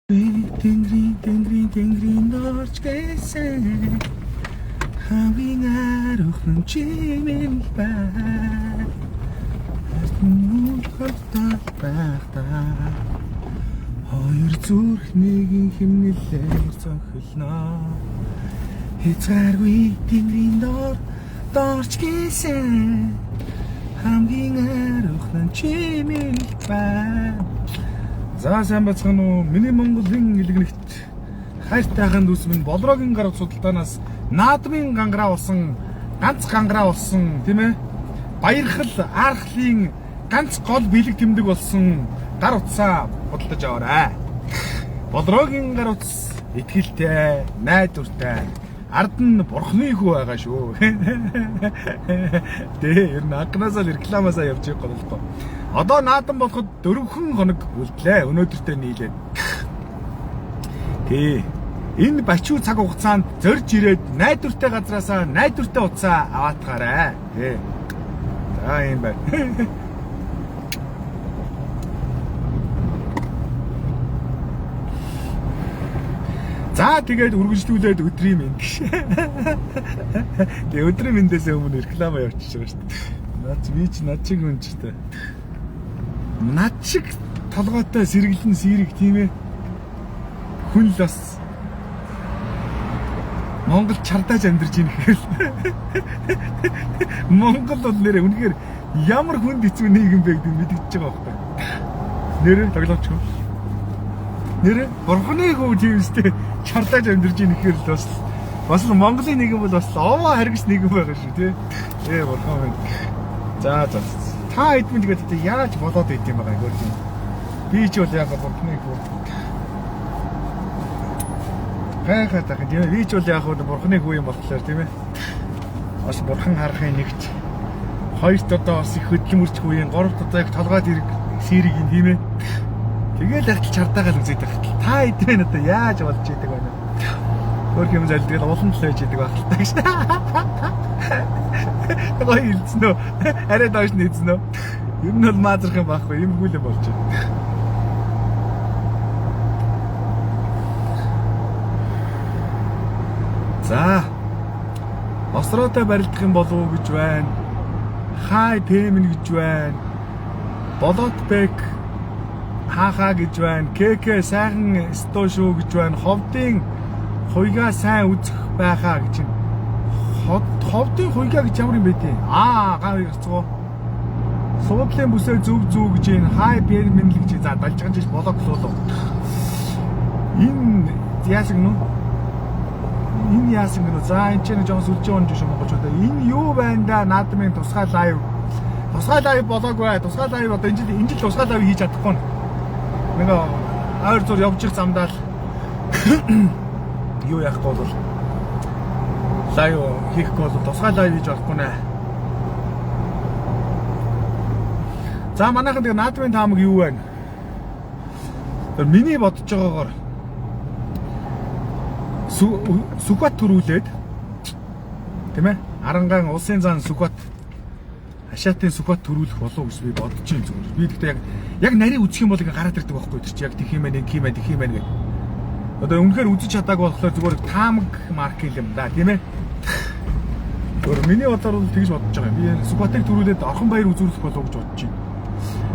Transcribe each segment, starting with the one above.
Тэнгэрийн дорч гэсэн хавийн арахын чимээн бай. Нүдхэлтэй байхдаа хоёр зүрхнийг химнэлээр зохилно. Хязгааргүй тэнгэрийн дорч гэсэн хамгийн арахын чимээн бай. За сайн бацхан уу. Миний Монголын илгэнэгт хайртайхан дүүс минь Болрогийн гар судалдаанаас наадмын гангараа болсон, ганц гангараа болсон, тийм ээ. Баярхал архлын ганц гол бэлэг тэмдэг болсон гар утсаа худалдаж аваарай. Болрогийн гар утас итгэлтэй, найдвартай, ард нь бурхны хүү байгаа шүү. Тэ ер нь анхнаасаа рекламаасаа явж байгаа болохгүй. Одоо наадам болоход 4 хоног үлдлээ. Өнөөдөртөө нийлээд. Тэ энэ бачуу цаг хугацаанд зорж ирээд найдвартай газраасаа найдвартай утсаа аваатгаарай. Тэ. За юм байна. За тэгээд үргэлжлүүлээд өдрийн мэнд гэж. Тэгээ өдрийн мэндээс өмнө реклама явуулчих байгаа шүү дээ. Над чиг хүн ч гэдэг. Над шиг толгойтой сэргэлэн сэрэг тийм ээ. Хүн л бас Монгол чардааж амьдарч ийн гэхээр Монгол бол нэрээ үнэхээр ямар хүнд хэцүү нийгэм бэ гэдгийг мэдчихэж байгаа байхгүй. Нэрээ тоглоомч хүн. Нэрээ бурхны хүү тийм үстэй чардааж амьдарч ийн гэхээр л бас Монголын нийгэм бол бас овоо харгас нийгэм байгаа шүү тий. Бурхан минь. За. Та эдмэн тэгээд яаж болоод байд юм байгаа юм. Би ч бол яг бурхны хүү. Гайхаад тийм ээ. Би ч бол яг бурхны хүү юм болохоор тийм ээ. Бас бурхан харахын нэгт. Хоёрт одоо бас их хөдөлмөрч хүү юм. Гуравт одоо их толгойд ирэг сэрэг юм тийм ээ. Тэгээл ахтал чардаагаал үзээд байгаа. Та эдмэн одоо яаж болж идэг байна. Хөрх юм зал тэгэл улам л байж идэг байх л та гэж. Гой хэлсэн үү? Арай доош нийцсэн үү? Ер нь бол маазрах юм байхгүй, юм гүйлээ болж байна. За. Осроотой барилдах юм болов уу гэж байна. Хай пэмэн гэж байна. Болот бек хаахаа гэж байна. КК сайхан стоо шүү гэж байна. Ховдын хуйгаа сайн үзэх байхаа гэж байна. Ховдын хуйгаа гэж ямар юм бэ тий? Гав ирцгоо. Суудлын бүсээ зөв гэж энэ хай пэмэн л гэж за далж байгаа ч болоо болоо. Энэ яасан нү? Энэ яасан гэнэ? За энэ ч нэг жоон сүлжээ онж шүү монголчуудаа. Энэ юу байна да? Наадмын тусгай лайв. Тусгай лайв болоогүй. Тусгай лайв одоо энэ жил тусгай лайв хийж чадахгүй. Нэг ойр зур явж их замдаа л юу яахгүй бол лайв хийхгүй бол тусгай лайв хийж болохгүй нэ. За манайхан тэгээ наадмын таамаг юу байна? Миний бодож байгаагаар сүхбат төрүүлээд тийм ээ Арангаан улсын зан сүхбат хашаатын сүхбат төрүүлэх болов уу гэж би бодож юм зүгээр. Би гэхдээ яг нарийн үзэх юм бол ингээ гараад ирдэг байхгүй тэр чи яг тэх юм байна гэх юм байна гэх. Одоо үнэхээр үзэж чадаагүй болохоор зүгээр таамаг марк юм да тийм ээ. Өөр миний бодлоор бол тэгж бодож байгаа юм. Би сүхбатыг төрүүлээд орхон баяр үзүүлэх болов уу гэж бодож байна.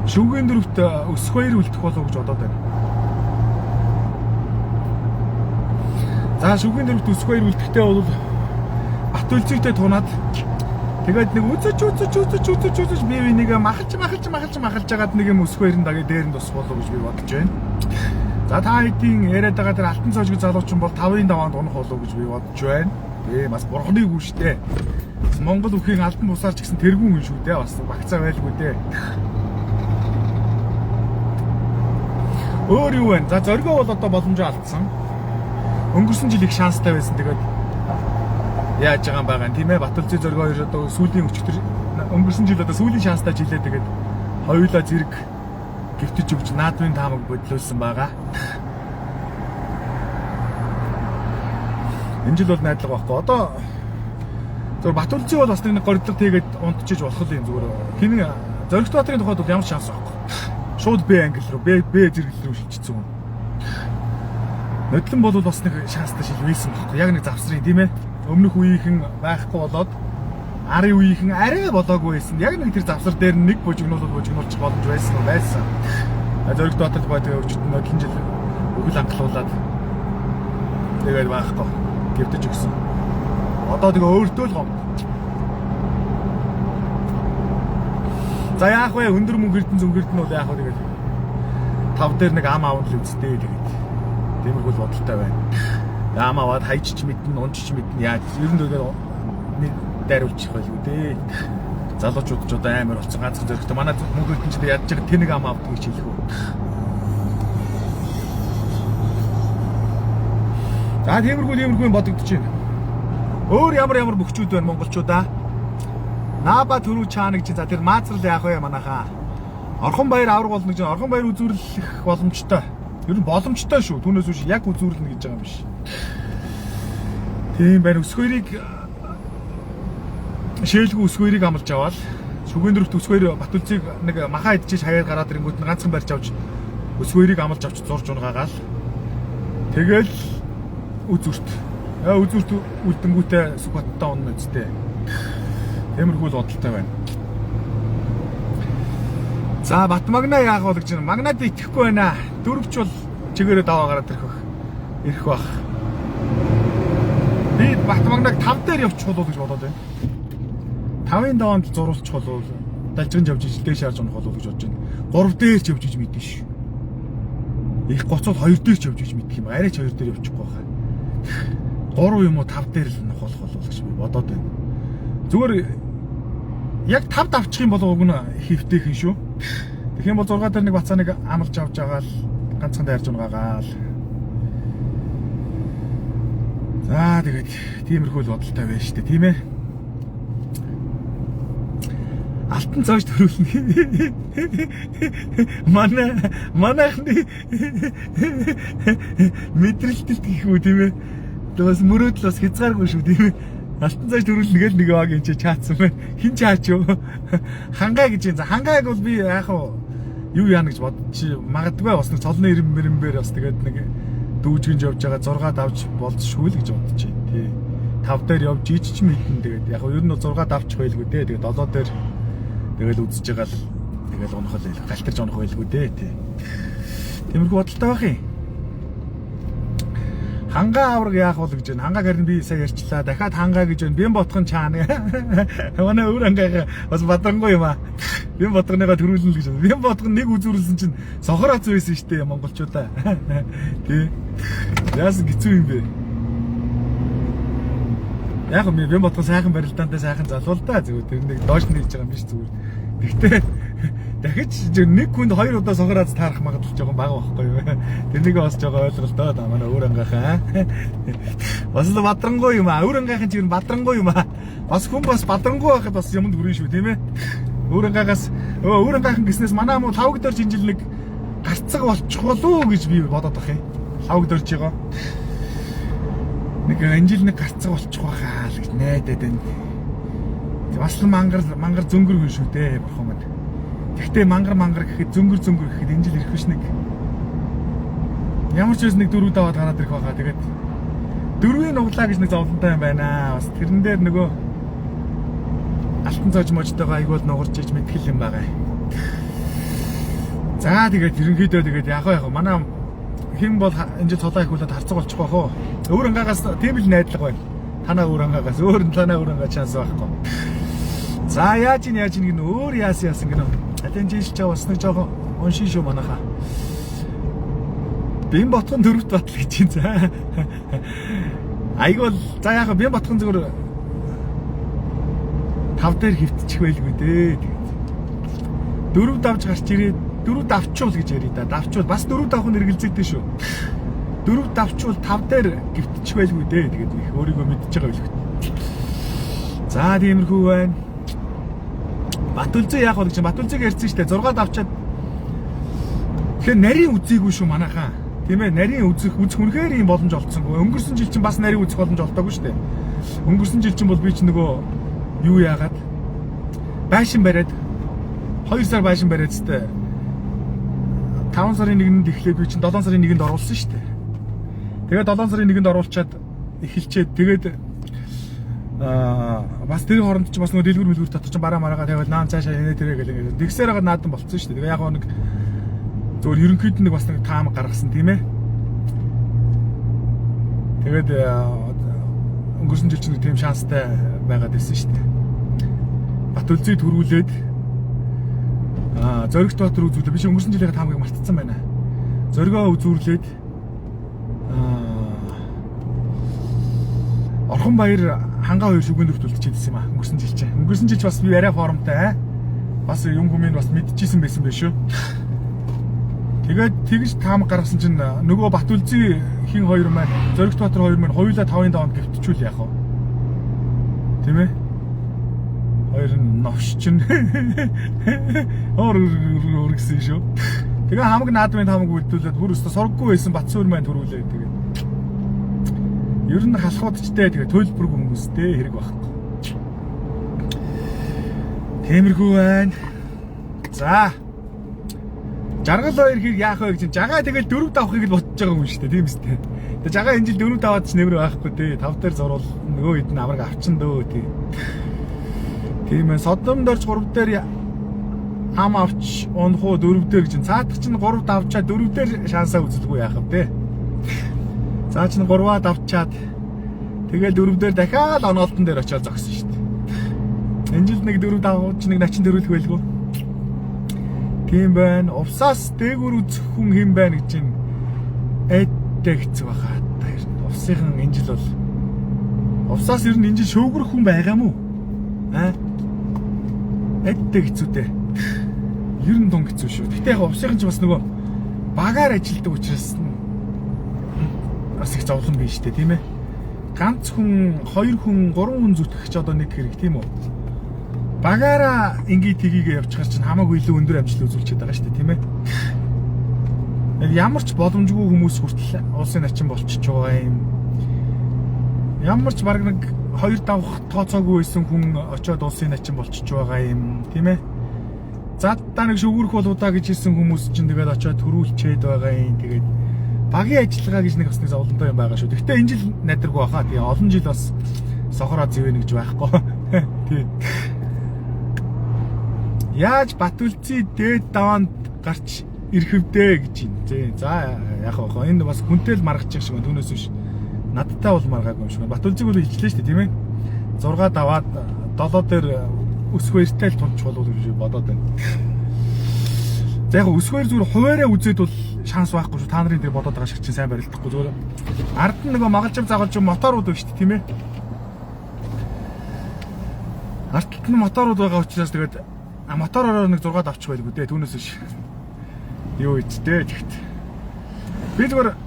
Шүүгийн дөрөвт өсөх баяр үлдэх болов уу гэж бодоод байна. За шүүгийн дөрөвт өсөх баяр үлдэхтэй бол бат үлцэгтэй тунаад тэгээд нэг үзэж би нэг махалж агаад нэг юм өсөх баярын дагаа дээр нь тус болов гэж би бодож байна. За та хэдийн яриад байгаа тэр алтан цоожиг залуучин бол 5-ын 5-анд унах болов гэж би бодож байна. Бас бурхны үг шүү дээ. Монгол үхийн алтан бусаар ч гэсэн тэргүүн хүн шүү дээ. Бас багцаа байлгүй дээ. Өөр юу вэ? За зоргоо бол одоо боломжоо алдсан. Өнгөрсөн жил их шанстай байсан. Тэгээд яаж байгаа юм байгаа юм тийм ээ. Батулцын зоргоо хоёр одоо сүүлийн өчтөр өнгөрсөн жил одоо сүүлийн шанстай жилээ тэгээд хоёулаа зэрэг гівтэж өгч наадмын таамаг бодлуулсан байгаа. Энэ жил бол найдлага байхгүй. Одоо зөв Батулцын бол бас нэг горилдог тэгээд унтчихж болох юм зүгээр. Хин Зоригтбаатарын тухайд бол ямар ч шанс байхгүй. Шууд Б англи руу, Б зэрэглэл рүү шилжчихсэн юм. Нодлон бол бас нэг шанстай шил байсан байхгүй. Яг нэг завсрын тийм ээ. Өмнөх үеийнхэн байхгүй болоод арын үеийнхэн арай болоогүй байсан. Яг нэг тэр завсар дээр нэг бужигнуулчих боломж байсан. Зориг дотор байдаг өвчтөд нодлон жил өгөл анхлуулад тэгээд байхгүй гівтэж өгсөн. Одоо тэгээ өөртөө л гом. За яах вэ? Өндөр мөнгө эрдэн бол яах вэ тэгээд тав дээр нэг ам аавн л үсттэй тэгээд тиймэрхүү бодолтой байна. Ам аваад хайчч мэднэ, унчч мэднэ яаж ер нь тэгээд нэг дайруулчих байлгүй дээ. Залуучууд ч одоо амар болсон ганцхан зөрөгтэй манай мөнгө эрдэнчд ядж байгаа тэнэг ам авдаг гэж хэлэх үү. За тиймэрхүү бодогдож байна. Өөр ямар бөхчүүд байна монголчуудаа. Наба төрүү чаана гэж за тэр маазрал яах вэ манайхаа. Орхон баяр авраг болно гэж орхон баяр үзүүрлэх боломжтой. Ер нь боломжтой шүү. Түүнээс үүш яг үзүүрлэнэ гэж байгаа юм биш. Тийм байна. Өсгөөрийг шээлгүй өсгөөрийг амлаж аваад шүгэн дөрөвт өсгөөр Батүлцыг нэг махаа идчихэж хаяад гараад ирэнгүүт нь ганцхан барьж авч өсгөөрийг амлаж авч зурж унагаагаал. Тэгэл үзүүрт. Үзүүрт үлдэнгүүтээ Сүхбааттай онно үстэй. Тиймэрхүү л бодолтой байна. За Батмагна яах вэ гэж байна. Магнад итгэхгүй байна. Дөрөвч бол чигээрээ даваа гараад ирэх бах. Би Батмагнаг 5 дээр явчих болов гэж бодоод байна. 5-ын даваанд зурулчих болов. Далжган явж ижил дээш харж унах болов гэж бодож байна. 3 дээр ч явж иж мэдэн шүү. Их гоцоод 2 дээр ч явж иж мэдэх юм. Арайч 2 дээр явчихгүй хаа. 3 юм уу 5 дээр л нөх болох гэж би бодоод байна. Зүгээр яг 5 давчих юм бол уг нь хэвтэйхэн шүү. Тэгэх юм бол 6 дээр нэг бацааныг амлж авч байгаа л ганцхан дайрж унгаагаал. За тэгээд тиймэрхүү л бодолтой байна шүү дээ, тийм ээ. Алтан цааш төрүүлнэ. Манайхны мэдрэлтэлт гэх үү тийм ээ. Бас мөрөөдөл бас хязгааргүй шүү тийм ээ. Алтан цааш төрүүлнэ гэл нэг баг энэ чаацсан байна. Хин чаач юу? Хангай гэж юм. За хангайг бол би яах вэ? Юу яана гэж бодчих магадгүй бас нэг цолны ирэмбэр бас тэгээд нэг дүүжгэнж явж байгаа 6 давж болзошгүй л гэж бодож байна тий. 5 дээр явж ичч мэдэн тэгээд яг ер нь 6 давчих байлгүй дээ. Тэгээд 7 дээр тэгэл үзэж байгаа л тэгэл унах л галтарч унах байлгүй дээ тий. Тиймэрхүү бодолтой байх юм. Хангаа авраг яах вэ гэж байна. Хангаа гэрн би сая ярьчлаа. Дахиад хангаа гэж байна. Бям ботхон чаана. Манай өөр хангаа бас бадрангуй юм аа. Бям ботгоныгаа төрүүлнэ гэж байна. Бям ботгон нэг үзүүрлсэн чинь сохороц байсан шүү дээ монголчуудаа. Тий. Яасан гизүү юм бэ? Яг юм бям ботгон сайхан барилдаантай сайхан залуу л да зүгээр. Тэр нэг доош нь хийж байгаа юм биш зүгээр. Гэхдээ дахиж нэг хүнд 2 удаа сохороц таарах магадлал жоохон бага байхгүй юу? Тэрнийг бас жоохон ойлголтоо да манай өөр ангахаа. Бас л бадрангуй юм аа. Өөр ангахын чинь бадрангуй юм аа. Бас хүн бас бадрангуй байхад бас юмд хүрэн шүү тийм ээ. Өөр ангахаас өөр ангахын гиснээс манай муу 5 дээр жинжил нэг гарцаг болчих болов уу гэж би бодоод байх юм. 5 дөрж байгаа. Нэг анжил нэг гарцаг болчих байхаа л гэж найдаад байна. Бас л мангар зөнгөр хүн шүү дээ бурхан минь. Гэхдээ мангар гэхэд зөнгөр гэхэд энэ жил ирэх биш нэг. Ямар ч үс нэг 4 даваад гараад ирэх байгаа. Тэгээд 4-ийн нуглаа гэж нэг зовлонтой юм байна. Бас тэрэн дээр нөгөө алтан цааж можтойгоо айгуул нугарч иж мэдхэл юм байгаа. За тэгээд ерөнхийдөө тэгээд яг манай хэн бол энэ жил цолоо ихүүлээд харцаг болчих واخ уу. Өөр ангаагаас тийм л найдлага байна. Танаа өөр ангаагаас танаа өөр ангаа чанс байхгүй. За яаж гин өөр яасан гинэ. Алин жийлж байгаа бас нэг жоохон уншин шүү манайхаа. Бим ботхон дөрөвт батал гэж юм за. Айгуул за яах бим ботхон зүгээр 5 дээр хөвтчих байлгүй дээ. Тэгээд 4 давж гарч ирээд 4 давчуул гэж ярий да. Давчуул бас 4 давх нь эргэлзээдэй шүү. 4 давчуул 5 дээр гівтчих байлгүй дээ. Тэгээд их өөрийгөө мэдчихэж байгаа байлгүй. За тиймэрхүү байна. Батүлзээ яах вэ гэж Батүлзээг ярьсан шүү дээ. 6 давчаад. Тэгэхээр нарийн үзээгүй шүү манайхаа. Тийм ээ, нарийн үзэх үнэхээр юм боломж олцсонгүй. Өнгөрсөн жил чинь бас нарийн үзэх боломж олдоогүй шүү дээ. Өнгөрсөн жил чинь бол би чинь нөгөө юу яагаад байшин бариад 2 сар байшин бариад зү 5 сарын 1-нд эхлээд би чинь 7 сарын 1-нд оруулсан шүү дээ. Тэгээд 7 сарын 1-нд оруулчаад эхэлчээд тэгээд бас тэр хооронд ч бас нөгөө дэлгүр дотор ч бараа мараага тавиад наан цаашаа инээ тэрэ гэл тэгсээр байгаа наадан болцсон шүү дээ. Тэгээ яг нэг зөвхөн ерөнхийд нэг бас нэг таам гаргасан тийм ээ. Тэгээд өнгөрсөн жил чинь тийм шанстай байгаад байсан шүү дээ. Батүлзий төрүүлээд Зоригт Баатар үзүүлээ. Би өнгөрсөн жилийн таамгийг мартсан байна. Зоригоо үзүүлээд Орхон баяр хангаа 2 шүгэнд өртүүлчихсэн юм аа. Өнгөрсөн жил чинь. Өнгөрсөн жил бас би арай формтой бас юм хүмүүс бас мэдчихсэн байсан байх шүү. Тэгээд тэгж таамаг гаргасан чинь нөгөө Батүлзий хин 2 маань Зоригт Баатар 2 маань хоёулаа 5-ын даванд гівтчихүүл яах вэ? Тийм ээ? Хоёр нь новш чинь гэсэн шүү. Тэгээ хамаг наадмын таамаг үлдүүлээд бүр өстө сургаггүй байсан Батсуур маань төрүүлээ. Тэгээ ер нь халахуудчтай тэгээ төлбөргүй хүмүүстэй хэрэг байхгүй. Тиймэрхүү байна. За. Жаргал 2 хэрэг яах вэ гэж жагаа тэгэл 4 давхыг л бодож байгаа юм шүү дээ. Тийм үстэй. Тэгээ жагаа энэ жил 4 даваад ч нэмэр байхгүй тий. 5 дээр зурвал нөгөө хэд нь авраг авчин дөө тий. Тийм ээ содом дорж 3 дээр ам авч унхуу 4 дээр гэж цаадах чинь 3 давчаад 4 дээр шансаа үзэлгүй яах вэ те. Цаа чинь 3-аа давчаад тэгэл 4 дээр дахиад оноолтон дээр очиод зогсон шүү дээ. Энэ жил нэг 4 давууч нэг начин төрүүлэх байлгүй. Тийм байна. Увсаас дээгүүр үзэх хүн хэм байна гэж чинь эдтэй хэцүү байгаа. Увсынхан энэ жил бол увсаас ер нь энэ жил шөөгрөх хүн байгаа мó? Эдтэй хэцүүтэй. Ер нь дун хэцүү шүү. Гэтэ яг увсынхан ч бас нөгөө багаар ажилдаг учраас бас их зовлон биш үү, тийм ээ. Ганц хүн, 2 хүн, 3 хүн зүтгэх ч одоо нэг хэрэг тийм үү. Багаараа ингээ тгийгээ явчихар чинь хамаагүй илүү өндөр амжилт үзүүлчихэд байгаа шүү дээ, тийм ээ. Яг ямар ч боломжгүй хүмүүс хүртэл улсын начин болчихж байгаа юм. Ямар ч баг нэг 2 давх тооцоогүй байсан хүн очиод улсын начин болчихж байгаа юм, тийм ээ. Заддаа нэг шүгүрх болоо да гэж хэлсэн хүмүүс чинь тэгээд очиод төрүүлчээд байгаа юм. Тэгээд багийн ажиллагаа гэж нэг бас нэг зовлонтой юм байгаа шүү. Гэхдээ энэ жил найдваргүй баха. Тэгээ олон жил бас сохороо зэвэнэ гэж байхгүй. Тийм. Яаж Батүлзий дээд даваанд гарч ирэхвдээ гэж юм. За яг хаа энэ бас хүнтэй л маргачих шиг байна. Түүнээс биш. Надтай бол маргаагүй юм шиг байна. Батүлзийг бол хэлжлээ шүү дээ, тийм ээ. 6 даваад 7 дээр өсөх баяртай л тунч болов гэж бодоод байна. За яг өсөх баяр зүгээр хуваараа үзээд бол шанс байхгүй шүү. Та нарын дээр бодоод байгаа шиг чинь сайн барилдахгүй зүгээр. Ард нь нөгөө магалжим загалж моторууд байна шүү дээ, тийм ээ. Ард нь моторууд байгаа учраас тэгээд мотороор нэг 6 авчих байлгүй дээ. Түүнээс биш. Юу ийдтэй тэгт. Би зүгээр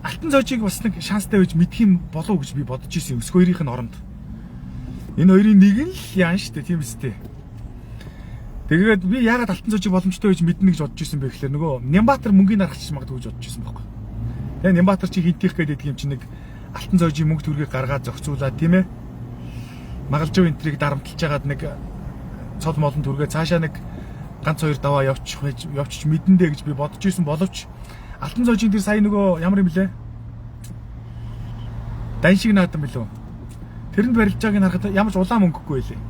алтан цоожийг бас нэг шанстай байж мэдх юм болов гэж би бодож ирсэн. Өсөх хоёрын оронд. Энэ хоёрын нэг нь л яан штэ тийм үстэй. Тэгээд би яагаад алтан цоожийг боломжтой байж мэднэ гэж бодож ирсэн бэ гэхээр нөгөө Нямбатар мөнгөний аргач магадгүй гэж бодож ирсэн байхгүй. Тэгээ Нямбатар чи хинтих гэдэг юм чи нэг алтан цоожийн мөнгө төргийг гаргаад зохицуулаад тийм ээ. Магалжив энтрийг дарамтлж хагаад нэг цол молон түргээ цаашаа нэг ганц 2 даваа явчих мэдэндээ гэж би бодож ирсэн боловч алтан цоожийн тэр сая нөгөө ямар юм блэ? Дан шиг наадам билүү? Тэрэнд барилж байгааг харахад ямар ч улаан мөнгөгүй байлээ.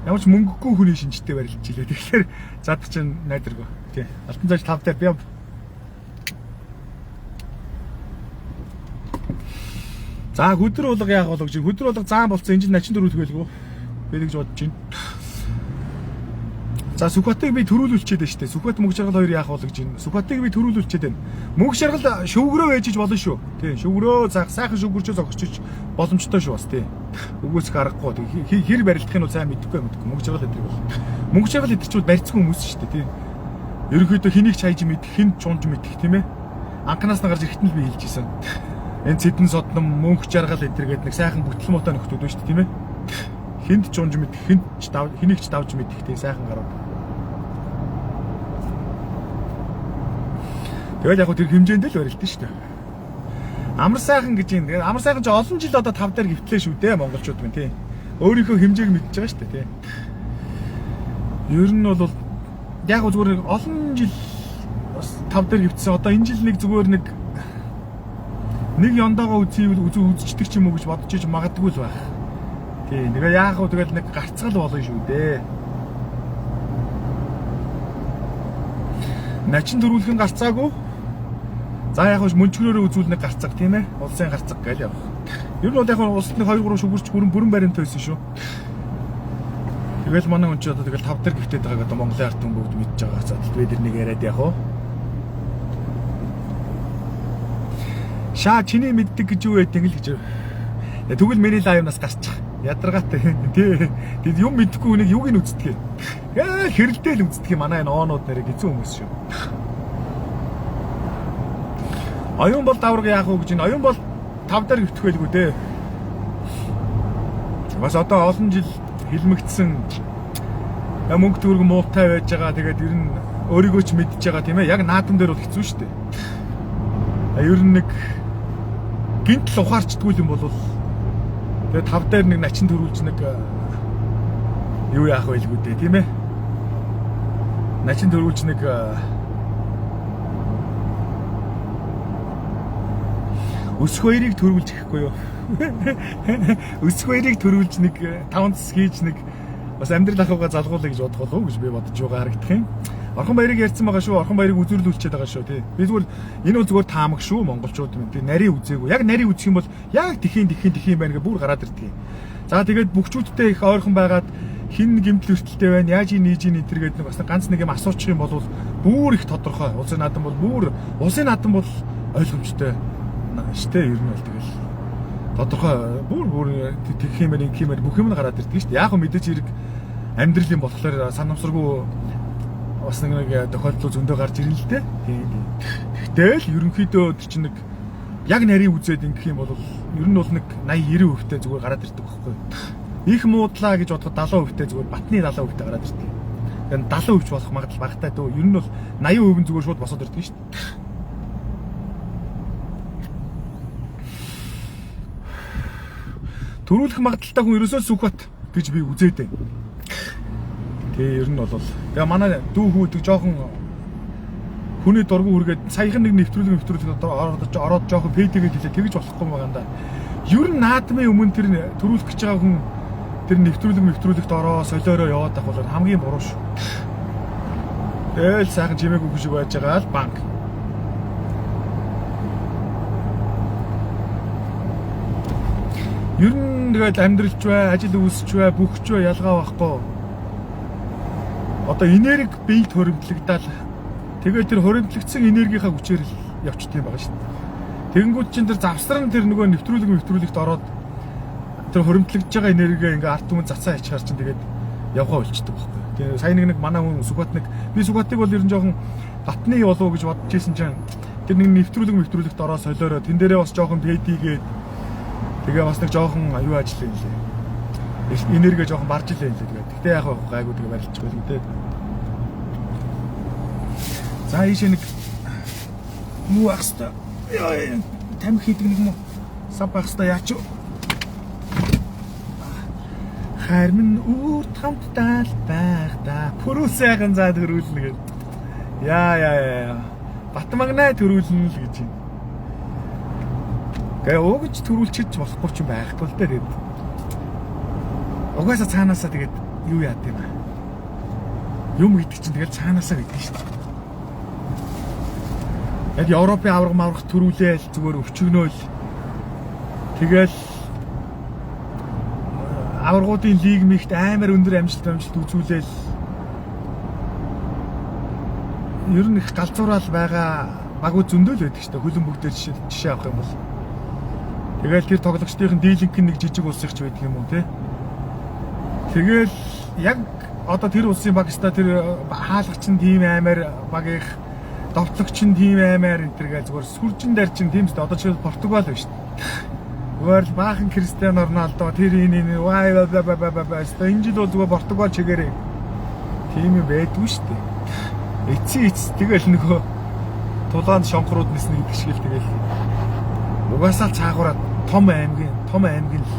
Ямар ч мөнгөгүй хүний шинжтэй барилж илээ. Тэгэхээр зад чинь найдваргүй. Тий. Алтан цоож 5 дээр би яв. За хөдөр болго яах болов гэж хөдөр болго заан болцсон энэ жил начин дөрүүлэх байлгүй. Би тэгж бодож байна. За Сүхбатыг би төрүүлүүлчихэд байна шүү дээ. Сүхбат мөнгө жаргал 2 яах болов гэж байна. Сүхбатыг би төрүүлүүлчихэд байна. Мөнгө жаргал шөвгөрөө ээжиж болно шүү. Тий. Шөвгөрөө сайхан шөвгөрчөө зогсчих боломжтой шүү бас тий. Өгөөсөх аргагүй. Хэр барилдах нь бол сайн мэдэхгүй мөнгө жаргал эдрийг бол. Мөнгө жаргал эдэрчүүд барьцгүй хүмүүс шүү дээ тий. Ерөнхийдөө хэнийг ч хайж мэдэх, хэн чунж мэдэх тийм ээ. Анханаас нь гарч ирэхэд нь би хэлж ирсэн. Энэ цэдэн содном мөнгө жаргал эдэргээд нэг сайхан бүтэл мотой нөхдөд байна шүү дээ тийм ээ. Хэнд чунж мэдэх, хэнийг ч давж мэдэх тий сайхан гарууд. Тэгэл яг тэр хэмжээнд л барилдсан шүү дээ. Амар сайхан гэж юм. Тэгээд амар сайхан ч олон жил одоо 5 дээр хөвтлээ шүү дээ монголчууд минь тий. Өөрийнхөө хэмжээг мэдчихэж байгаа шүү дээ тий. Ер нь бол яг зүгээр олон жил бас 5 дээр хөвтсөн. Одоо энэ жил нэг зүгээр нэг нэг ёндоогоо үзчихдэг ч юм уу гэж бодож иж магадгүй л байх. Тий, тэгээ яах вэ тэгэл нэг гарцгал болно шүү дээ. Начин дөрвөлгөн гарцаагүй. За яг хөөж мөнчгөрөөрөө үзүүлнэ гарцаг тийм ээ. Улсын гарцаг гэл явах. Ер нь бол яг улсад нэг 2 3 шүгүрч бүрэн баримттай байсан шүү. Тэгэл манай хүн ч одоо тэгэл 5 дээр гихтээд байгааг одоо Монголын ард түмэн бүгд мэдж байгаа. За бид тэрнийг яриад яг уу. Шаа чиний мэддэг гэж юу байдаг л гэж. Тэгвэл миний лайвнаас гарчих. Ядаргаатай. Тэд юм мэдхгүй хүнийг юуг нь үзддэг. Хэрэлдээл үзддэг манай ноонууд нэрээ гизэн хүмүүс шүү. Оюун бол давраг яах вэ гэж энэ оюун бол 5 дээр гүтэх байлгүй дээ. Бас одоо олон жил хилмигдсэн мөнгө төгрөг муутай байж байгаа. Тэгээд ер нь өөрийгөө ч мэдж байгаа тийм ээ. Яг наадам дээр бол хэцүү шүү дээ. Ер нь нэг гинт л ухаарчдгүй юм бол тэгээд 5 дээр нэг начин төрүүлж нэг юу яах байлгүй дээ тийм ээ. Начин төрүүлж нэг өсөх хоёрыг төрүүлж гэхгүй юу? Өсөх хоёрыг төрүүлж нэг 5 цэс хийж нэг бас амьдрал ахуйгаа залгуулъя гэж бодох болов уу гэж би бодож байгаа харагдах юм. Орхон баярыг ярьсан байгаа шүү. Орхон баярыг үзүүлүүлчихэд байгаа шүү тий. Би зүгээр энэ бол зүгээр таамаг шүү монголчууд юм. Би нарийн үзээгүй. Яг нарийн үзэх юм бол яг тхийн байна гэж бүр гараад ирдэг юм. За тэгээд бүгчүүдтэй их ойрхон байгаад хин гэмтэл өртөлтэй байна. Яаж нээж ийн энэ гэдэг бас ганц нэг юм асуучих юм бол бүр их тодорхой. Улсын наадам бол ойлгомжтой. Штэ ер нь бол тэгэл тодорхой бүр тэгэх юм бүх юм гараад ирдэг шүү дээ. Яг мэдээж хэрэг амьдрал юм болохоор санамсаргүй бас нэг тохиолдол зөндөө гарч ирнэ л дээ. Тэгтэл ерөнхийдөө чинь нэг яг нарийн үзээд ингэх юм бол ер нь бол нэг 80 90% зүгээр гараад ирдэг байхгүй. Их муудлаа гэж бодоход 70% зүгээр батны 70% гараад ирдэг. Тэгээд 70% болох магадлал багтай дөө. Ер нь бол 80% зүгээр шууд босоод ирдэг шүү дээ. Төрүүлэх магадлалтай хүн ерөөсөө сүхбат гэж би үзээд байна. Тэгээ ер нь бол тэгээ манай дүү хүүд жоохон хүний дургу үргээд саяхан нэг нэвтрүүлэг ороод жоохон пэйтэгээд хэлээ тэгж болохгүй байгаа юм да. Ер нь наадмын өмнө тэр төрүүлэх гэж байгаа хүн тэр нэвтрүүлэгт ороо солиороо яваад ах бол хамгийн буруу шүү. Тэгэл сайхан чимээгүй гэж байж байгаа л банк. Ер нь тэгээд амьдралч бай, ажил үүсч бай, бүхч бай ялгаа байхгүй. Одоо энерги биед хоригдлагдаад тэгээд тэр хоригдлагдсан энергийнхаа хүчээр л явчихдаг юм байгаа шүү дээ. Тэгэнгүүт чинь тэр завсран тэр нөгөө нэвтрүүлэгт ороод тэр хоригдлагдж байгаа энергийг ингээ ард түмэн цацаа ичхаар чинь тэгээд явгаа болчихдог байхгүй. Тэгээ сайн нэг манай хүн сүгат би сүгатыг бол ер нь жоохон гатны болов гэж бодож ирсэн чинь тэр нэг нэвтрүүлэгт ороо солиороо тэн дээрээ бас жоохон пэйтэгээд тэгээ бас нэг жоохон аюу ажил юм лээ. Энерги жоохон барж илээ юм лээ тэгээд. Гэтэ яг гайгүй тэгээ барилчих байлгүй дээ. За ийшээ нэг муу ахста. Яа тамхи хийдэг нэг муу сав ахста яач. Хармин үрт хамтдаа л байх та. Пүрүү сайхан заа төрүүлнэ гэдэг. Яа. Батмагнаа төрүүлнэ л гэж юм. Гэ уугч төрүүлчиж болохгүй ч байхгүй л дээ. Угаасаа цаанаасаа тэгээд юу яад юм бэ? Юм гэдэг чинь тэгэл цаанаасаа гэдэг шүү дээ. Яг Европын аврах төрүүлээл зүгээр өвчгнөөл. Тэгэл аврагуудын лиг мэгт амар өндөр амжилт үзүүлээл. Ер нь их галзуураал байгаа багуу зөндөл байдаг шүү дээ. Хөлөн бүгдээр жишээ авах юм бол. Тэгэл тэр тоглогчдын дийлэнх нэг жижиг улс ихч байдаг юм уу те. Тэгэл яг одоо тэр улсын багста тэр хаалгач нь тийм аймаар багийнх довтлогч нь тийм аймаар энэ төргээ зүгээр сүржин дарчин тийм шүү дээ. Одоо жишээ Португал байна шүү дээ. Зүгээр л баахан Кристиано Роналдо тэр энэ вай энэ жил бол зүгээр Португал чигээрээ тийм юм байдгүй шүү дээ. Эцээ тэгэл нөгөө тулаанд шонхрууд ниснэ гэдэг шиг л тэгэл угаасаа цаагаараа том аймгийн л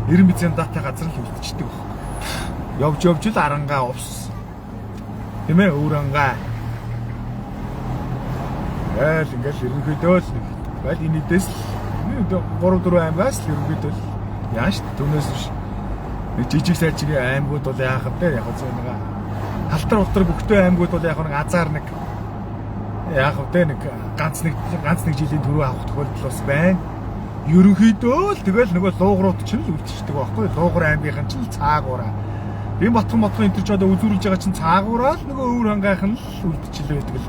90% дата газар л үлдчихдэг баг. Явж л арангаа увс. Тийм ээ өөрангаа. Ингээл ерөнхийдөө л инээдээс 3 4 аймагаас л ерөнхийдөө яаш түүнээс биш. Жижиг сайжиг аймагуд бол яах вэ? Яг зөв нэг халтар утар бүхтэй аймагуд бол яг нэг азар нэг яг вэ нэг ганц нэг жилийн түрүү авах тохиолдол бас байна. Ерөнхийдөө л тэгэл нөгөө луугрууд чинь л үлдчихдэг байхгүй. Луугар аймгийнхан чинь цаагаараа. Энэ Батхан энэ төр ч одоо үзүүлж байгаа чинь цаагаараа л нөгөө өвөр хангайхан л үлдчихэл байдаг л.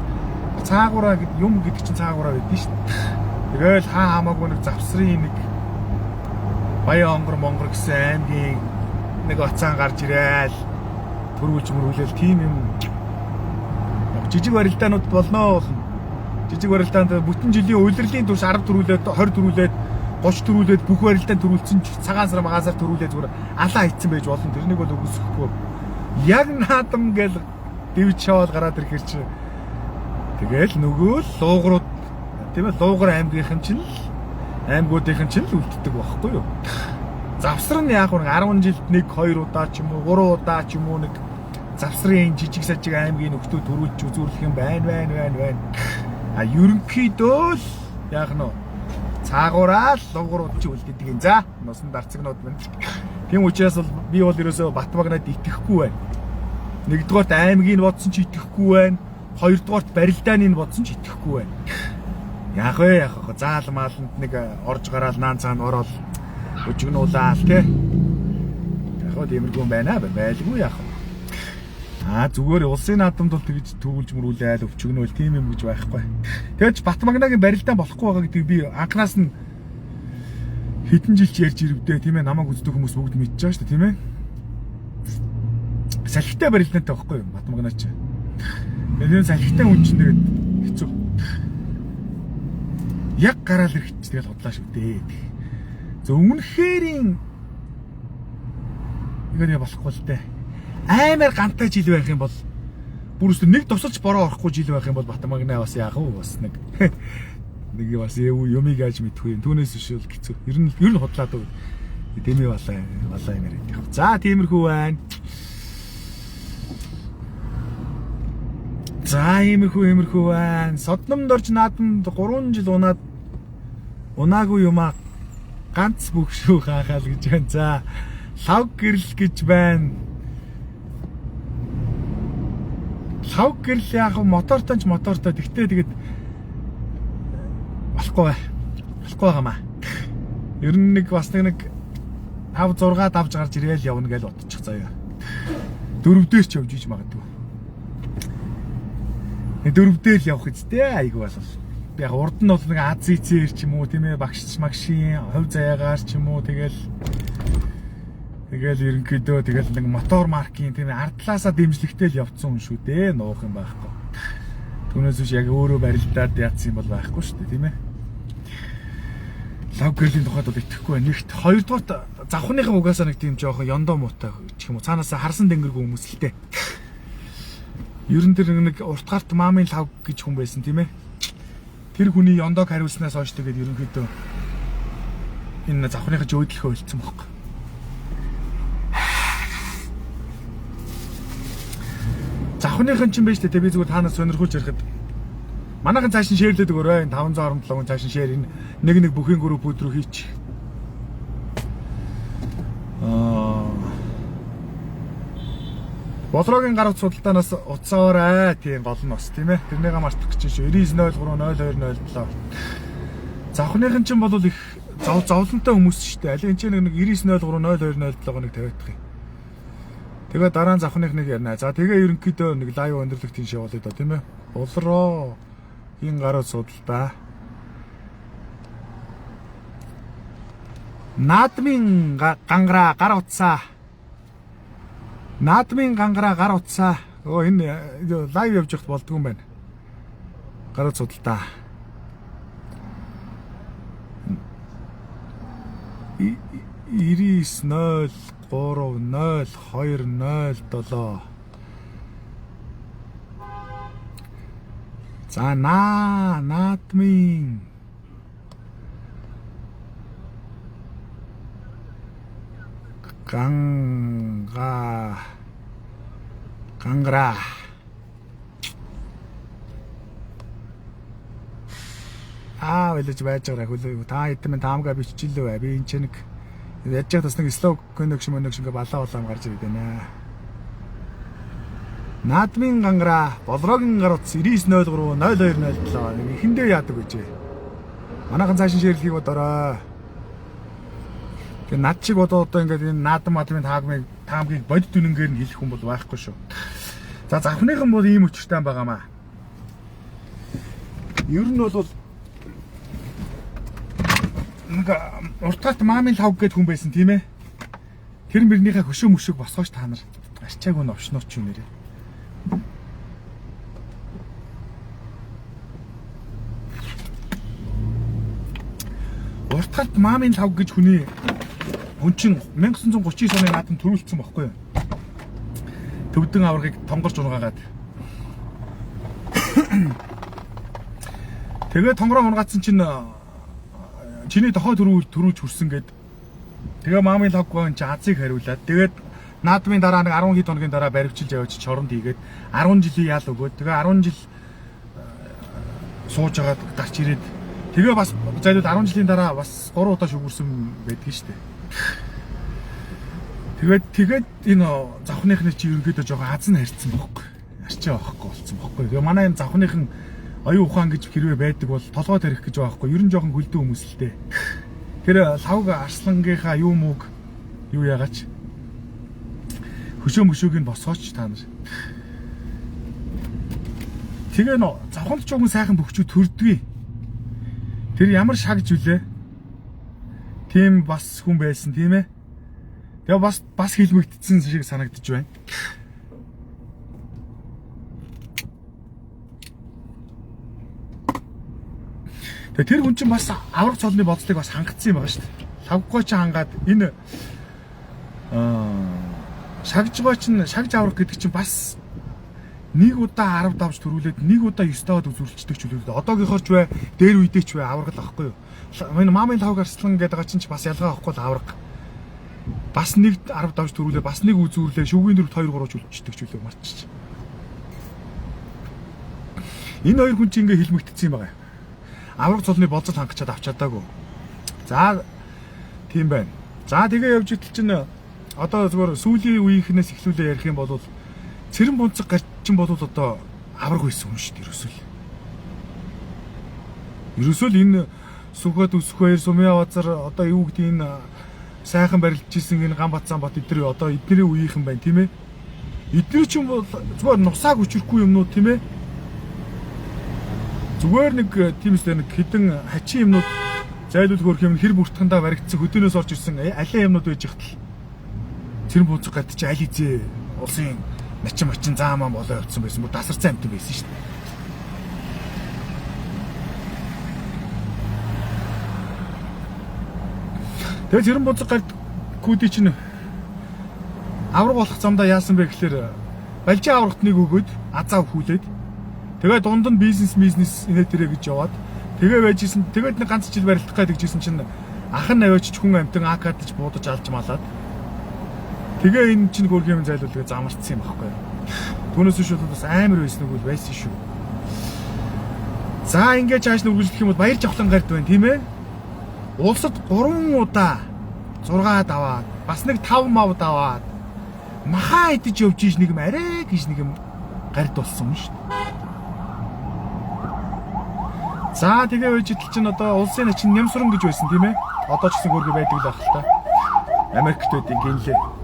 Цаагаараа гэдэг юм гэдэг чинь цаагаараа байдаг шүү дээ. Тэгэл хамаагүй нэг завсрын нэг Баян Монгор гэсэн аймгийн нэг оцаан гарч ирээл төрүүлж мөрүүлэл тийм юм жижиг барилдаанууд болно. Жижиг барилдаанд бүтэн жилийн улирлын турш 10 төрүүлээд 20 төрүүлээд 30 төрүүлээд бүх барилдаанд төрүүлсэн цагаан сар магазаар төрүүлээд зүгээр алаа хийцэн байж болно. Тэрнийг бол үгүйсэхгүй. Яг наадам гэл дэвж шаваад гараад ирэхэр чи тэгэл нөгөө луугрууд тийм ээ луугар аймгийнхэн чинь аймагуудынхан чинь л үлддэг байхгүй юу? Завсар нь яг нэг 10 жилд 1 2 удаа ч юм уу 3 удаа ч юм уу нэг завсрын жижиг сажиг аймгийн нөхдөө төрүүлж үзүүлэх юм байна. А ерөнхийдөө л яг нь цаагаараа л луугрууд чи үлддэг юм. За носон дарцагнууд байна. Тийм учраас бол би бол ерөөсөө Батбагнад итгэхгүй байна. Нэгдүгээрт аймгийг бодсон ч итгэхгүй байна. Хоёрдугаарт барилдааны бодсон ч итгэхгүй байна. Яг вэ заал мааланд нэг орж гараал наан цаана ороод өжгнуулаа л те. Яг хөө тиймэрхүү байна байлгүй яг. Зүгээр улсын наадамд бол тэгж төвлж мөрүүлээл өвчгнөөл тийм юм гэж байхгүй. Тэгэж Батмагнагийн барилдаан болохгүй байгаа гэдэг би анханаас нь хэдэн жил ч ярьж ирвдээ тийм ээ намайг үздэг хүмүүс бүгд мэдчихэж байгаа шүү дээ тийм ээ. Салхитай барилдаантай байхгүй юу Батмагнаа ч. Энэ салхитай хүн чинь тэгээд хэцүү. Яг гараал ирэхч тэгэл хотлаа шүү дээ. За өмнөхээрийн игээр болохгүй л дээ. Аймаар гантай жил байх юм бол бүрс нэг тусалж бороо орохгүй жил байх юм бол Батмагнаа бас яах вэ бас нэг бас юмыг ааж мэдгүй юм. Түүнээс биш бол хэцүү. Ер нь хотлаад уу. Дэмий балаа юм яриад. За тиймэрхүү байна. За иймэрхүү байна. Содномд орж наадамд 3 жил унаагүй юмаа ганц бүгшүү хаахаал гэж байна. За лав гэрэл гэж байна. Лав гэрэл яг мотортой гэхдээ тэгээд болохгүй байгаамаа. Ер нь нэг бас нэг 5 6 давж гарч ирээл явна гэж бодчих заяа. 4 дээр ч явж иж магадгүй. 4 дээр л явах үстэй айгу бол. Яг урд нь бол нэг АЗЦ-ээр ч юм уу тийм ээ багш магшийн хувь заяагаар ч юм уу тэгэл ерөнхийдөө нэг мотор маркийн тийм ээ ардлаасаа дэмжлэгтэй л явцсан хүн шүү дээ. Нуух юм байхгүй. Түүнээс биш яг өөрөө барилдаад яатсан юм бол байхгүй шүү дээ тийм ээ. Лав гэрлийн тухайд бол итгэхгүй байна. Нэгт хоёрдугаар завхныхаа угаасаа нэг тийм жоохон ёндоо муутай гэх юм уу цаанаас харсан дэнгэргүй хүмүүс л дээ. Ерөн тэр нэг уртгарт маамын лав гэж хүн байсан тийм ээ. Тэр хүний ёндог хариулснаас хойш тэгээд ерөнхийдөө энэ завхныхаа жөөдлөхөө үлдсэн байхгүй. Завхныхан ч юм байж тээ би зүгээр танаас сонирхуулж ярихад манайхан цааш нь шеэрлээд өгөөрэй 517 хүн цааш нь шеэр нэг бүхийн группүүд рүү хийчих. Болрогийн гар утас судалдаанаас уцаарай тийм гол нь бас тийм ээ. Тэрнийг мартах гэж шүү. 99030207. Завхныхан ч бол их зовлонтой хүмүүс шүү дээ. Алин ч нэг 99030207 нэг тавиадах юм. Тэгээ дараа нь завхныхныг ярина. За тэгээ ерөнхийдөө нэг лайв өндөрлөх тийш явуулъя да тийм ээ. Болроо ийн гар утас судалдаа. Наадмын гангара гар утсаа. Наадмын гангара гар утсаа. Энэ лайв явж явахд болдгүй юм байна. Гар утас судалдаа. 99030207. За наадмын гангара Байлж байж байгаа хөлөө. Та хэдэн минь таамгаа биччихлээ бай. Би энэ ч нэг яж байгаа бас нэг slow connection ингээ балаа улаам гарч ирээд байна. Наадмын гангара болрогийн гар утас 9903 0207 эхэндээ яадаг гэж. Манайхан цаашин ширлэхийг бодорой. Тэгээ над чиг одоо ингээд энэ наадам таамгийг бодит үнэнгээр нь хэлэх хүн бол байхгүй шүү. За завхныхан бол ийм өчртэй байгаамаа. Ер нь бол нэг уртгалт маамын лав гэдэг хүн байсан тийм ээ. Тэр мөрнийхээ хөшөө мөшөөг босгооч та нар. Арчааг нь овшнооч юм нэрээ. Уртгалт маамын лав гэж хүний хүн чинь 1939 оны наадам төрүүлсэн байхгүй юу? Төвдөн аваргыг тонгорч унгаагаад. Тэгээ тонгороо унгацсан чинь чиний дохой төрүүлж хүрсэн гээд тэгээ маамын лав гоо чи азыг хариулаад тэгээд наадмын дараа нэг 10 хэд хоногийн дараа баривчилж явж чоронд хийгээд 10 жилийн ял өгөөд тэгээ 10 жил сууж агаад гарч ирээд тэгээ бас зайлууд 10 жилийн дараа бас 3 удаа шүгүрсэн байдгийг штэ. Тэгээд энэ завхныхны чи ерөнхийдөө жоохон азан харьцсан бохоггүй. Арчаа байхгүй болсон бохоггүй. Тэгээ манай энэ завхныхан оюун ухаан гэж хэрвээ байдаг бол толгой тарих гэж байхгүй. Ер нь жоохон хөлдөө хүмүүс л дээ. Тэр лавг арслангийнхаа юу мөг юу ягаач хөшөө мөшөөг нь босгооч та нар. Тэгээ нөө завханд ч үгүй сайхан бөхчүү төрдгий. Тэр ямар шагж үлээ. Тийм бас хүн байсан тийм ээ. Тэгээ бас хилмигдсэн шиг санагдаж байна. Тэгээ тэр хүн чинь бас аврах цолны бодлыг бас хангацсан юм байгаа шүү дээ. Лавггой ч хангаад энэ шагж аврах гэдэг чинь бас нэг удаа 10 давж төрүүлээд нэг удаа 9 даваад үзүүлчихдэг ч үлээ. Одоогийнхоор ч бай, дээр үедээ ч бай аврагал авахгүй юу. Энэ маамын лавг арслан гэдэг байгаа чинь бас ялгаа авахгүй л авраг. Бас нэг 10 давж төрүүлээ, бас нэг үзүүрлээ, шүгэний дөрөвт 2 3 үлдчихдэг ч үлээ марччих. Энэ хоёр хүн чинь ингээ хилмигдсэн юм байгаа. Авраг цолны болцол хангачаад авчаадаагүй. За тийм байна. За тэгээ явж итэл чинь одоо зүгээр сүүлийн үеийнхнээс эхлүүлээ ярих юм бол цэрэн бунцэг гарчин бол одоо авраг байсан хүн шүү дээ ерөөсөл энэ сүхбат өсөх баяр сумын базар одоо юу гэдэг энэ сайхан барилж ирсэн энэ Ганбатсан бат эдгээр одоо эднэрийн үеийнхэн байна тийм ээ. Эдгээр чинь бол зүгээр нусааг өчрөхгүй юмнууд тийм ээ. Зүгээр нэг тиймстэй нэг хідэн хачин юмнууд зайлуул хөрх юм хэр бүртгэндээ баригдсан хөдөөнөөс орж ирсэн алиа юмнууд байж ихтэл цэрэн бунцэг гарт чи аль хизээ улсын начин заамаа болоо явцсан байсан бүр тасарсан амт байсан шүү дээ. Тэгээ цэрэн бунцэг гарт күүди чинь авраг болох замдаа яасан бэ гэхээр балжин аврагт нэг өгөөд азаа өхүүлээд тэгээ дунд нь бизнес инээ тэрэ гэж яваад тэгээ байжсэн тэгээд нэг ганц жил барилдах гэдэг жисэн чинь ах нь аваач хүн амтан акадж буудаж алж малаад тэгээ энэ чинь хөргийн зайлуулга замарцсан юм баггүй. Түүнээс биш бол бас амар байсан үг байсан шүү. За ингэж хааш нь үргэлжлэх юм бол баяр жавхлан гард байна тийм ээ. Улсад 3 удаа 6 даваад бас нэг 5 мав даваад махаа идэж явж ийш нэг юм арай гэж нэг юм гард болсон юм шүү. За тэгээ үеижтэл чинь одоо улсын начин Нямсран гэж байсан тийм ээ. Одоо ч гэсэн хөргө байдаг л байх л та. Америкт байдаг гинлээ.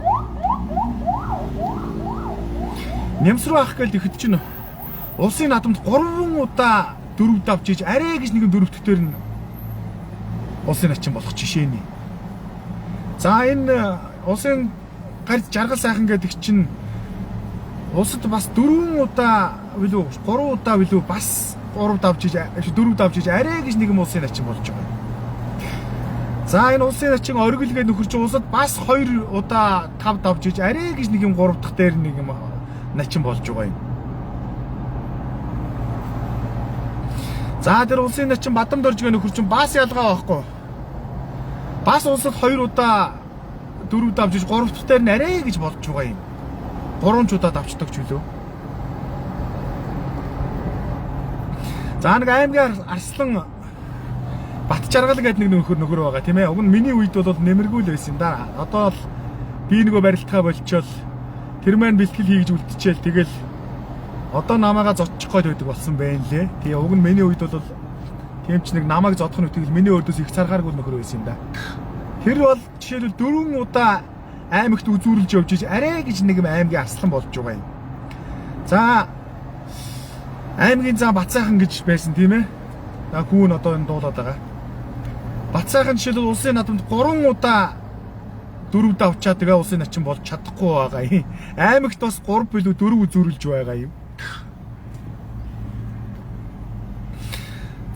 Нямсран ах гээл ихэд чинь улсын наадамд 3 удаа 4 давж иж арай гэж нэг юм дөрөвтгтөр нь улсын начин болох жишээний. За энэ улсын гард жаргал сайхан гэдэг чинь улсад бас 4 удаа билүү 3 удаа билүү бас 3 давж иж 4 давж иж арай гэж нэг юм улсын начин болж байгаа. За энэ улсын начин оргилгээ нөхөрч улсад бас 2 удаа 5 давж иж арай гэж нэг юм 3 дахь дээр нэг юм начин болж байгаа юм. За тэр улсын начин Бадамд орж байгаа нөхөр чинь бас ялгаа байхгүй. Бас улсад 2 удаа 4 давж иж 3 дахь дээр нь арай гэж болж байгаа юм. 3 удаа давчдаг ч үлээ. За нэг аймгийн арслан Бат Жаргал гэдэг нэг нөхөр байгаа тийм ээ. Уг нь миний үед бол нэмэргүй л байсан да. Одоо л би нөгөө барилтгаа болчоод тэр маань бэлтгэл хийж үлдчихээл тэгэл одоо намайгаа зодчих гээд байдаг болсон байна лээ. Тэгээ уг нь миний үед бол тийм ч нэг намайг зодох нь үтгэл миний өөрөөс их царгааргүй нөхөр байсан юм да. Тэр бол жишээлбэл 4 удаа аймагт үзүүрлж явж иж арай гэж нэг аймгийн арслан болж байгаа юм. За аймгийн зам Бацаахан гэж байсан тийм ээ. Хүүн одоо энэ дуулаад байгаа. Бацаахан жишээлбэл улсын наадамд 3 удаа 4 удаа авчаад тэгээ улсын начин болж чадахгүй байгаа юм. Аймагт бас 3 билүү 4 үзүүрлж байгаа юм.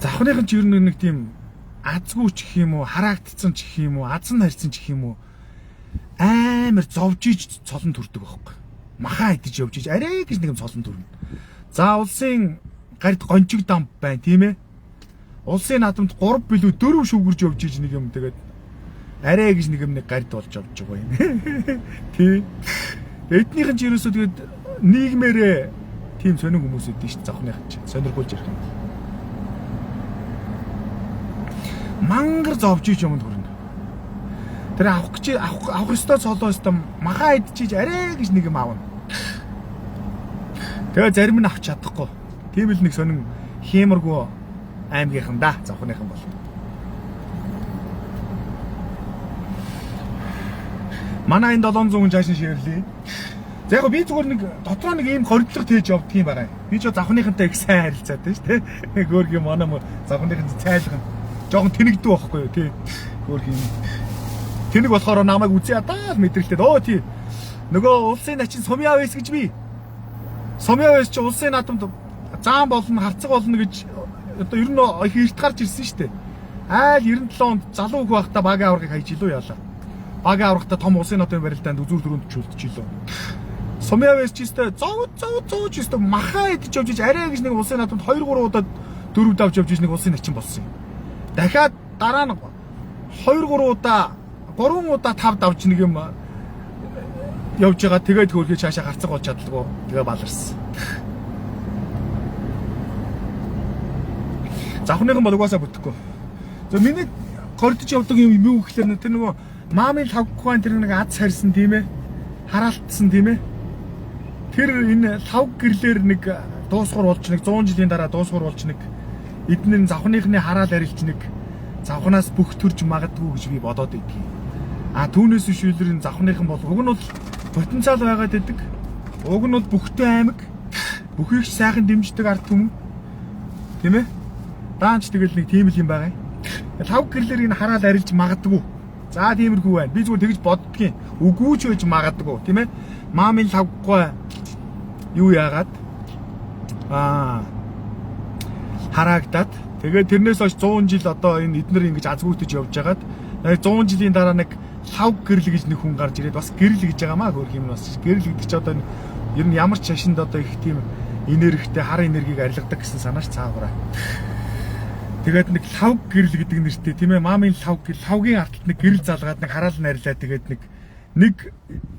Завхныхан ч ер нь нэг тийм азгүй ч гэх юм уу, харагдцсан ч гэх юм уу, азан харьцсан ч гэх юм уу амар зовж иж цолон төрдөг байхгүй. Маха идэж явж иж арай гэж нэг юм цолон төрнө. За улсын гард гончиг дам байна тийм ээ. Улсын наадамд 3 билүү 4 шүгэрж явж иж нэг юм тэгээд арай гэж нэг юм нэг гард болж явж байгаа юм. Тий. Эднийхэн ч ерөөсөө тэгээд нийгмээрээ тийм сонин хүмүүс идэв шүү завхныхан ч сонирхуулж ярих юм. Мангар зовж иж юмд хүрнэ. Тэр авах ёстой цолоо ёстой маха идчихэж арай гэж нэг юм аавна. Тэгээ зарим нь авч чадахгүй. Тийм л нэг сонин хиймэргүй аймгийнхан да завхныхан бол. Манай энэ 700 хүн жаашин ширлээ. За яг би зүгээр нэг дотроо нэг ийм хоригдлого тээж явдаг юм байна. Би ч завхныхантай их сайн харилцаад байна шүү дээ. Хөөргийн манай завхныхан цайлган жоохон тэнэгдүү байхгүй юу тий. Хөөрхийн тэнэг болохоор намайг үзээ даа мэдрэлтэй. Өө тий. Нөгөө улсын начин Сумья Вэс гэж би. Сумья Вэс чи улсын наадамд заан болно, харцаг болно гэж одоо ер нь их эрт гарч ирсэн шүү дээ. Айл 97 онд залуу хөх байхдаа багийн аврагыг хайж илүү яалаа. Багийн аврагтаа том улсын наадмын барилдаанд үзүүр дөрөнд чөлдөж илүү. Сумья Вэс ч өстой зовж өстой маха идэж явж иж арай гэж нэг улсын наадамд 2 3 удаа 4 давж явж иж нэг улсын начин болсон юм. Дахиад дараа нь 2 3 удаа 3 удаа 5 давж нэг юм явж байгаа. Тэгээд хөөрхий цаашаа гарцаг болж чадлаггүй. Тэгээ баларсан. Завхныхан бол угаасаа бүтэхгүй. За миний гордож явдаг юм юу гэхээр тэр нөгөө маамын лавггүй тэр нэг аз харьсан тийм ээ. Хараалтсан тийм ээ. Тэр энэ лав гэрлэр нэг дуусгар болж нэг 100 жилийн дараа дуусгар болж нэг эднэр завхныхны хараал арилж нэг завхнаас бүх төрж магадгүй гэж би бодоод байдгийг. А түүнээс шүүлэр энэ завхныхан бол уг нь бол потенциал байгаад байдаг. Уг нь бол бүхтэй аймаг, бүхийг сайхан дэмждэг ард түмэн. Тийм ээ? Даанч тэгэл нэг тийм л юм байгаа юм. Лав гэрлэр энэ хараал арилж магадгүй. За тиймэрхүү байна. Би зүгээр тэгж боддгийн. Үгүй ч байж магадгүй, тийм ээ? Маамын лавгүй юу яагаад? Хараагдаад тэгээд тэрнээс хойш 100 жил одоо энэ эднэр ингэж азгүйтэж явж байгаад 100 жилийн дараа нэг лав гэрэл гэж нэг хүн гарч ирээд бас гэрэл гэж байгаамаа хөрх юм бас гэрэл гэдэг чи одоо ер нь ямар ч шашинд одоо их тийм энергитэй хар энергийг арилгадаг гэсэн санаач цаагаараа. Тэгээд нэг лав гэрэл гэдэг нэртэй тийм ээ маамын лавгийн арталт нэг гэрэл залгаад нэг хараал нарилаа тэгээд нэг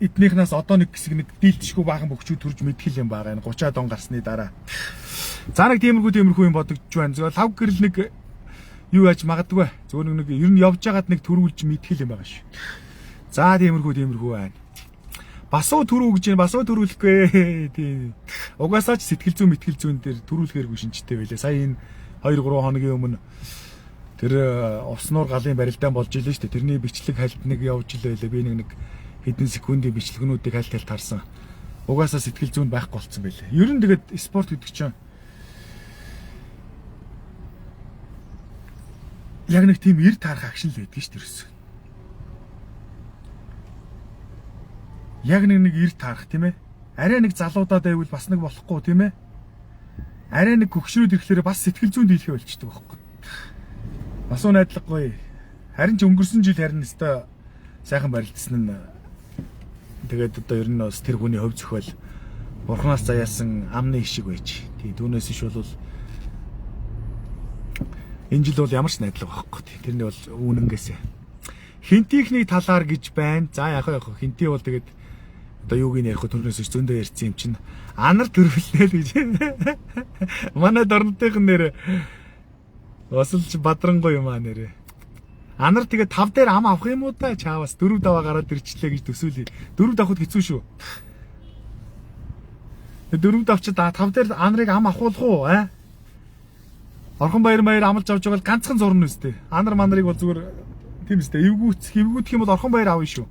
эднийхнээс одоо нэг хэсэг нэг дийлдэшгүй баахан бөхчүүд төрж мэдхэл юм байгаа энэ 30-аад он гарсны дараа. За нэг тиймэрхүү юм бодогдож байна. Зөв лав гэрэл нэг юу яаж магадгүй. Зөв нэг ер нь явж байгаад нэг төрүүлж мэдхэл юм байгаа шүү. За тиймэрхүү байна. Басуу төрүү гэж басуу төрүүлэхгүй. Тийм. Угаасаа ч сэтгэл зүйн мэтгэл зүйн дээр төрүүлэхээргүй шинжтэй байлаа. Сая энэ 2-3 хоногийн өмнө тэр уснуур галын барилдаан болж илээ шүү дээ. Тэрний бичлэг хальт нэг явж илээ. Би нэг хэдэн секундын бичлэгнүүдийг хальт харсан. Угаасаа сэтгэл зүйн байхгүй болцсон байлээ. Ер нь тэгээд спорт гэдэг чинь яг нэг тийм эр таарах акшн л байдаг шүү дээ. Яг нэг эр таарах тийм ээ. Арай нэг залуудаад байвал бас нэг болохгүй тийм ээ. Арай нэг хөгшрөөд ирэхлээр бас сэтгэл зүйн дийлхэ болчихдог байхгүй. Бас уу найдлаггүй. Харин ч өнгөрсөн жил харин өстой сайхан барилдсан нь тэгээд одоо ер нь бас тэр хүний хөв зөхөөл бурхнаас заяасан амны ишиг байж. Тийм түүнээс иш бол энэ жил бол ямар ч найдлага байхгүй. Тэрний бол үүнэнгээсээ. Хинтийнхний талаар гэж байна. За яг хинти бол тэгээд одоо юуг нь ярих вэ? Түрнээс иш зөндөө ярьсан юм чинь. Анар төрүүлнэ л гэж. Манай дорнотойхон нэр Бас л бадрангуй юм аа нэрээ. Анар тэгээ 5 дээр ам авах юм уу та чаавас 4 даваа гараад ирчлээ гэж төсөөлье. 4 давхад хэцүү шүү. 4 давчид 5 дээр анарыг ам авахулах уу аа? Орхон баяр амлж авч байгаа л ганцхан зурна үстэй. Анар манарыг бол зүгээр тийм үстэй. Эвгүүцэх юм бол орхон баяр авна шүү.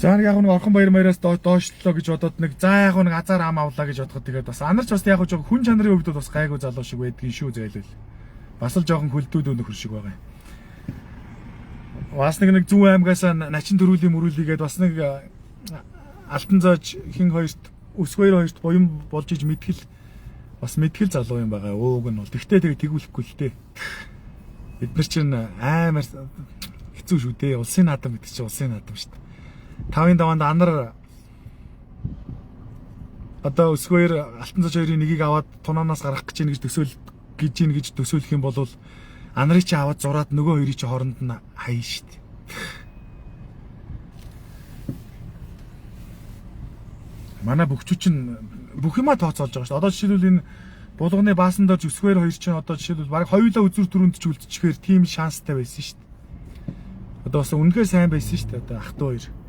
За яг нэг орхон баяраас доошлоо гэж бодоод нэг за яг нэг азар ам авлаа гэж бодоход тэгээд бас анарч бас яг жоо хүн чанарын хөвгдөд бас гайгүй залуу шиг байдгийн шүү зайлвал. Бас л жоохон хөлдүүд өнөхөр шиг байгаа юм. Бас нэг зүүн аймгаас начин төрүүлийн мөрүүлийгээд бас нэг алтан зоож хин хоёрт өсгөөр хоёрт буян болж иж мэдгэл бас мэдгэл залуу юм байгаа. Өөг нь бол тэгтээ тэгүүлэхгүй л дээ. Бид нар чинь амар хэцүү шүү дээ. Улсын наадам гэдэг чинь улсын наадам шүү дээ. 5-ын даваанд анар одоо өсгөөр алтан зоож хоёрын нэгийг аваад тунаанаас гаргах гэж гэж төсөөлөх юм бол анарыг чи аваад зураад нөгөө хоёрыг чи хооронд нь хаяа штт. Манай бөхчүү чинь бүх юма тооцоолж байгаа штт. Одоо жишээлбэл энэ булганы баасан дорж өсгөөр хоёр чинь одоо жишээлбэл баг хоёулаа үзүр төрөнд ч үлдчихээр тийм шанстай байсан штт. Одоо бас үнэхээр сайн байсан штт одоо ах トゥ хоёр.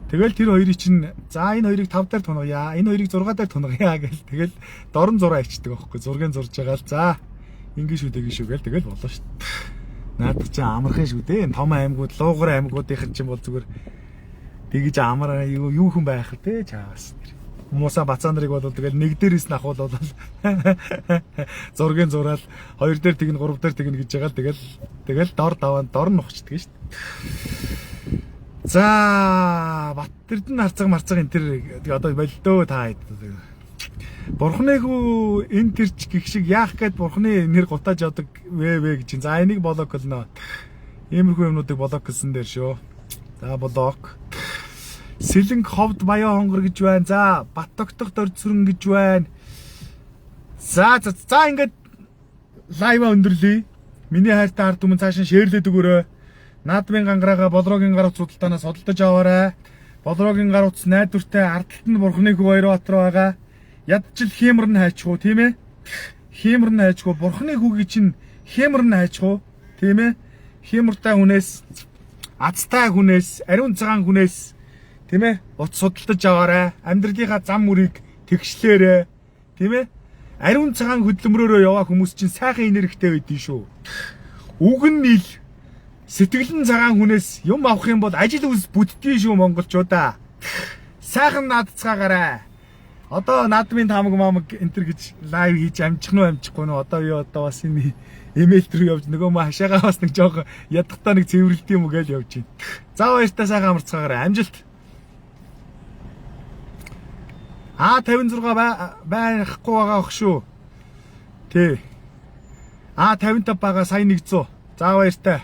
Тэгэл тэр хоёрыг чинь за энэ хоёрыг 5 дээр тунагая, энэ хоёрыг 6 дээр тунагая гэл тэгэл дорн зураа ичдэг байхгүй. Зургийн зурж байгаа л за ингэ шүү дээ шүү гэл тэгэл болоо шүү. Наад чи амархан шүү дээ. Том аймагуд, луугар аймагуудынх чинь бол зүгээр тэгж амар юу хүн байх вэ чаавас. Хүмүүсаа бацаан нарыг бол тэгэл нэг дээрээс нь ахуул бол зургийн зураал 2 дээр тэгнэ 3 дээр тэгнэ гэж байгаа л тэгэл дор даваан дор нухчдаг шүү. За Баттэрдэн харцаг марцаг энэ төр одоо болдөө та хэд. Бурхныг энэ төрч гих шиг яах гээд бурхны нэр гутааж ядаг вэ гэж. За энийг блок болно. Иймэрхүү юмнуудыг блок гэсэн дээр шүү. За блок. Сэлэнг ховд баяа хонгор гэж байна. За бат тогтох дор зүрэн гэж байна. За ингээд лайва өндөрлөе. Миний хайртай ард түмэн цааш нь шеэрлээд өгөөрэй. Наадмын гангараа болрогийн гар утас судалдаанаас судалдаж аваарай. Болрогийн гар утас найдвартай ардталт нь бурхны хөв Баярбаатар байгаа. Ядчил хиймэр нь хайчих уу тийм ээ? Хиймэр нь хайчих уу? Бурхны хүүгийн чинь хиймэр нь хайчих уу? Тийм ээ? Хиймэртэй хүнээс, азтай хүнээс, ариун цагаан хүнээс тийм ээ? Утас судалдаж аваарай. Амьдралынхаа зам мөрийг тэгшлээрэй. Тийм ээ? Ариун цагаан хөдөлмөрөөрөө яваа хүмүүс чинь сайхан энергитэй байдгийн шүү. Үг нь нийл сэтгэлэн цагаан хүнээс юм авах юм бол ажил үс бүтдгийн шүү монголчуудаа. Сайхан наадцгаагаарай. Одоо наадмын тамаг энтер гэж лайв хийж амжих нь амжихгүй нь одоо юу одоо бас энэ эмэйл рүү явж нөгөө маа хашаагаа бас нэг жоох ядахтаа нэг цэвэрлэлт юм уу гэж явж байна. За баяртай сайхан амарцгаагаарай. Амжилт. А56 байхгүй байгаа ах шүү. Тий. А55 байгаа сая 100. За баяртай.